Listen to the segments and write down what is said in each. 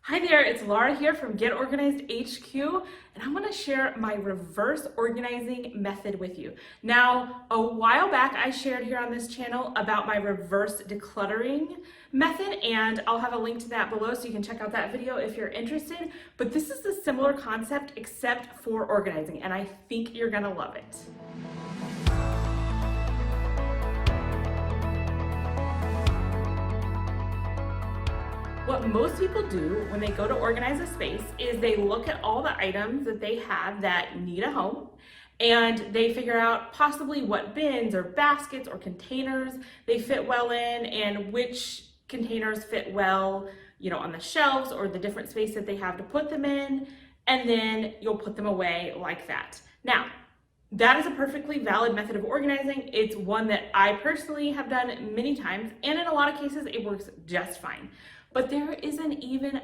Hi there, it's Laura here from Get Organized HQ, and I'm going to share my reverse organizing method with you. Now, a while back I shared here on this channel about my reverse decluttering method, and I'll have a link to that below so you can check out that video if you're interested. But this is a similar concept except for organizing, and I think you're going to love it. What most people do when they go to organize a space is they look at all the items that they have that need a home, and they figure out possibly what bins or baskets or containers they fit well in and which containers fit well, on the shelves or the different space that they have to put them in, and then you'll put them away like that. Now, that is a perfectly valid method of organizing. It's one that I personally have done many times, and in a lot of cases it works just fine. But there is an even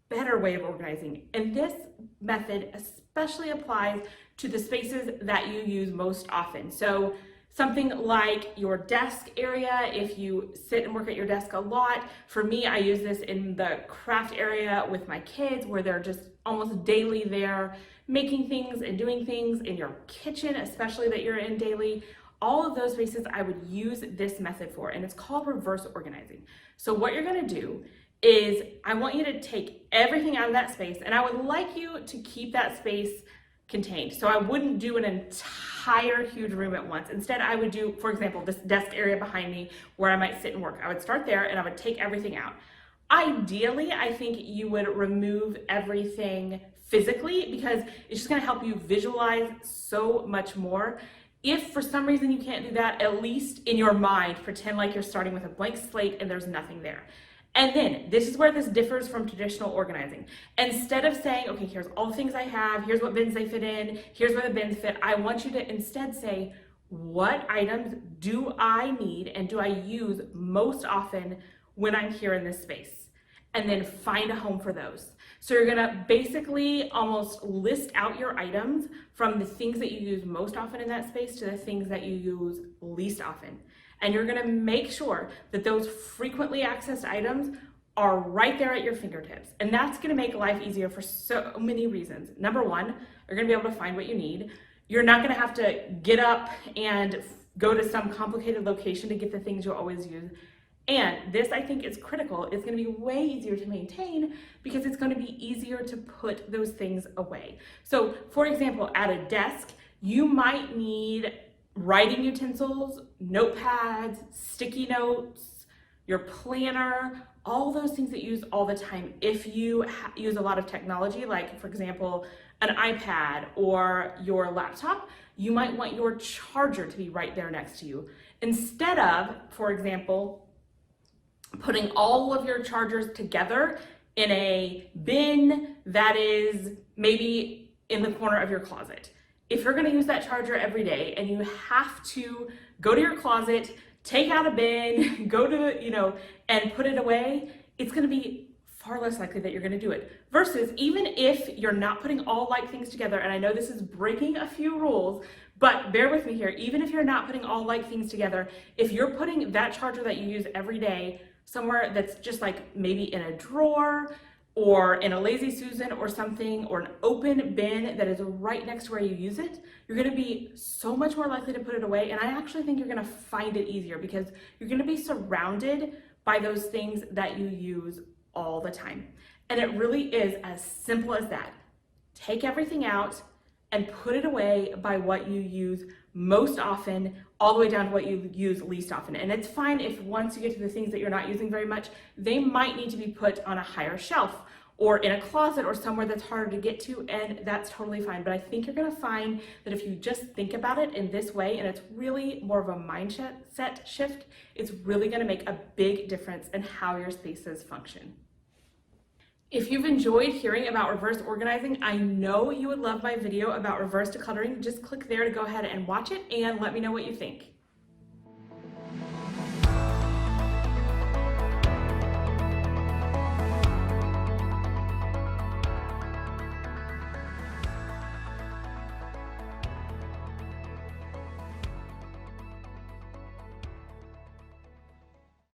better way of organizing, and this method especially applies to the spaces that you use most often. So something like your desk area, if you sit and work at your desk a lot. For me, I use this in the craft area with my kids where they're just almost daily there making things and doing things, in your kitchen especially that you're in daily. All of those spaces I would use this method for, and it's called reverse organizing. So what you're going to do is I want you to take everything out of that space, and I would like you to keep that space contained. So I wouldn't do an entire huge room at once. Instead, I would do, for example, this desk area behind me where I might sit and work. I would start there and I would take everything out. Ideally, I think you would remove everything physically because it's just going to help you visualize so much more. If for some reason you can't do that, at least in your mind, pretend like you're starting with a blank slate and there's nothing there. And then this is where this differs from traditional organizing. Instead of saying, okay, here's all the things I have, here's what bins they fit in, here's where the bins fit, I want you to instead say, what items do I need and do I use most often when I'm here in this space? And then find a home for those. So you're gonna basically almost list out your items from the things that you use most often in that space to the things that you use least often. And you're gonna make sure that those frequently accessed items are right there at your fingertips. And that's gonna make life easier for so many reasons. Number one, you're gonna be able to find what you need. You're not gonna have to get up and go to some complicated location to get the things you always use. And this, I think, is critical. It's going to be way easier to maintain because it's going to be easier to put those things away. So, for example, at a desk, you might need writing utensils, notepads, sticky notes, your planner, all those things that you use all the time. If you use a lot of technology, like, for example, an iPad or your laptop, you might want your charger to be right there next to you. Instead of, for example, putting all of your chargers together in a bin that is maybe in the corner of your closet. If you're going to use that charger every day and you have to go to your closet, take out a bin, go to, and put it away, it's going to be far less likely that you're going to do it. Versus even if you're not putting all like things together, and I know this is breaking a few rules, but bear with me here, even if you're not putting all like things together, if you're putting that charger that you use every day somewhere that's just like maybe in a drawer or in a Lazy Susan or something, or an open bin that is right next to where you use it, you're gonna be so much more likely to put it away. And I actually think you're gonna find it easier because you're gonna be surrounded by those things that you use all the time. And it really is as simple as that. Take everything out and put it away by what you use most often, all the way down to what you use least often. And it's fine if once you get to the things that you're not using very much, they might need to be put on a higher shelf or in a closet or somewhere that's harder to get to, and that's totally fine. But I think you're gonna find that if you just think about it in this way, and it's really more of a mindset shift, it's really gonna make a big difference in how your spaces function. If you've enjoyed hearing about reverse organizing, I know you would love my video about reverse decluttering. Just click there to go ahead and watch it and let me know what you think.